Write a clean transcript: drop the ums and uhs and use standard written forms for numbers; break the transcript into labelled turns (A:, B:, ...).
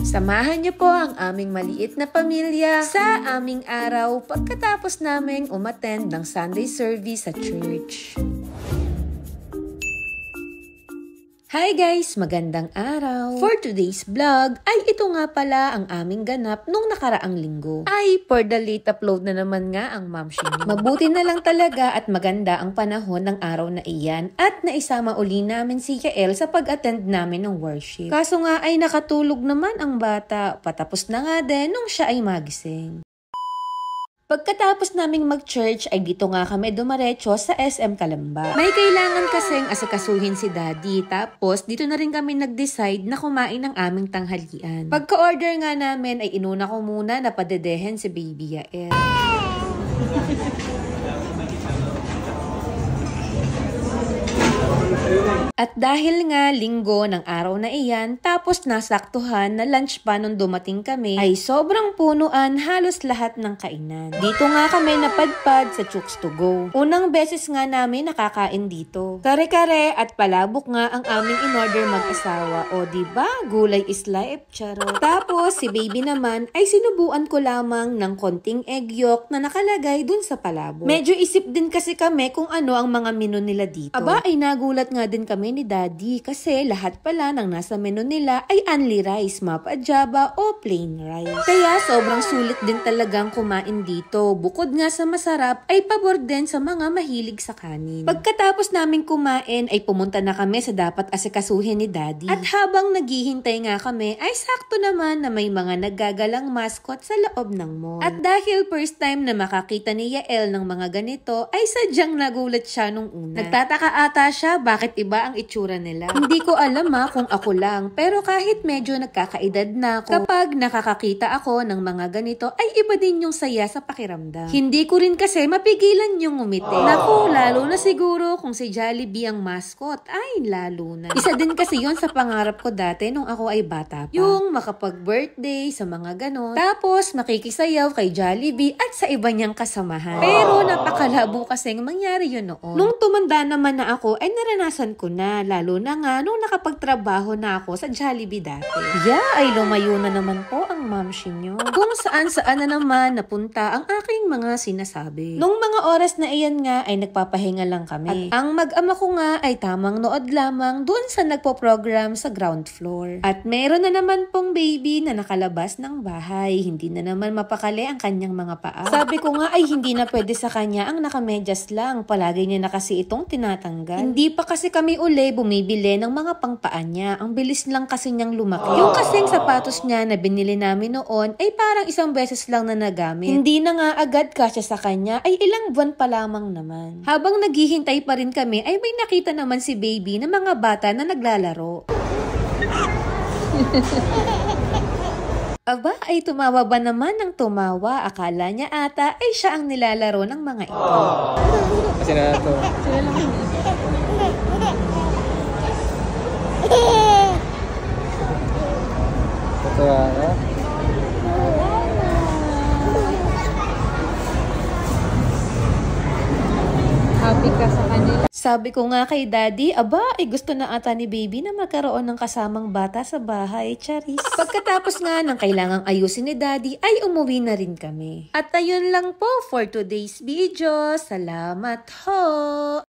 A: Samahan niyo po ang aming maliit na pamilya sa aming araw pagkatapos naming umattend ng Sunday service sa church. Hi guys! Magandang araw! For today's vlog ay ito nga pala ang aming ganap nung nakaraang linggo. Ay, for the late upload na naman nga ang Ma'am Shinyo. Mabuti na lang talaga at maganda ang panahon ng araw na iyan at naisama uli namin si Yael sa pag-attend namin ng worship. Kaso nga ay nakatulog naman ang bata, patapos na nga din nung siya ay magising. Pagkatapos naming mag-church ay dito nga kami dumaretso sa SM Calamba. May kailangan kasing asikasuhin si Daddy, tapos dito na rin kami nag-decide na kumain ng aming tanghalian. Pagka-order nga namin ay inuna ko muna na padedehen si Baby Yael. At dahil nga linggo ng araw na iyan, tapos nasaktuhan na lunch pa nung dumating kami, ay sobrang punuan halos lahat ng kainan. Dito nga kami napadpad sa Chooks to Go. Unang beses nga namin nakakain dito. Kare-kare at palabok nga ang aming in-order mag-asawa. O diba, gulay is life, charot. Tapos si Baby naman ay sinubuan ko lamang ng konting egg yolk na nakalagay dun sa palabok. Medyo isip din kasi kami kung ano ang mga menu nila dito. Aba, ay nagulat nga din kami ni Daddy kasi lahat pala ng nasa menu nila ay only rice, mapa-jaba o plain rice. Kaya sobrang sulit din talagang kumain dito. Bukod nga sa masarap ay pabor din sa mga mahilig sa kanin. Pagkatapos namin kumain ay pumunta na kami sa dapat asikasuhin ni Daddy. At habang naghihintay nga kami ay sakto naman na may mga naggagalang mascot sa loob ng mall. At dahil first time na makakita ni Yael ng mga ganito ay sadyang nagulat siya nung una. Nagtataka ata siya bakit iba ang itsura nila. Hindi ko alam kung ako lang, pero kahit medyo nagkakaedad na ako, kapag nakakakita ako ng mga ganito ay iba din yung saya sa pakiramdam. Hindi ko rin kasi mapigilan yung ngumiti. Naku, lalo na siguro kung si Jollibee ang mascot, ay lalo na. Isa din kasi yon sa pangarap ko dati nung ako ay bata pa. Yung makapag-birthday sa mga ganon, tapos makikisayaw kay Jollibee at sa iba niyang kasamahan. Pero napakalabo kasing mangyari yun noon. Nung tumanda naman na ako ay naranasan ko na, lalo na nga nung nakapagtrabaho na ako sa Jollibee dati. Ay lumayo na naman po ang Ma'am Shinyo. Kung saan-saan na naman napunta ang aking mga sinasabi. Nung mga oras na iyan nga ay nagpapahinga lang kami. At ang mag-ama ko nga ay tamang nood lamang doon sa nagpo-program sa ground floor. At meron na naman pong baby na nakalabas ng bahay. Hindi na naman mapakali ang kanyang mga paa. Sabi ko nga ay hindi na pwede sa kanya ang nakamedyas lang. Palagi niya na kasi itong tinatanggal. Hindi pa kasi kami uli bumibili ng mga pangpaa niya. Ang bilis lang kasi niyang lumaki. Yung kasing sapatos niya na binili namin noon ay parang isang beses lang na nagamit. Hindi na nga agad kasya sa kanya ay ilang buwan pa lamang naman. Habang naghihintay pa rin kami ay may nakita naman si Baby na mga bata na naglalaro. Aba, ay tumawa ba naman ng tumawa? Akala niya ata ay siya ang nilalaro ng mga ito.
B: Kasi na ito.
A: Sila lang yun. Happy ka sa kanila. Sabi ko nga kay Daddy, aba, ay gusto na ata ni Baby na magkaroon ng kasamang bata sa bahay, charis. Pagkatapos nga ng kailangang ayusin ni Daddy, ay umuwi na rin kami. At ayun lang po for today's video. Salamat ho!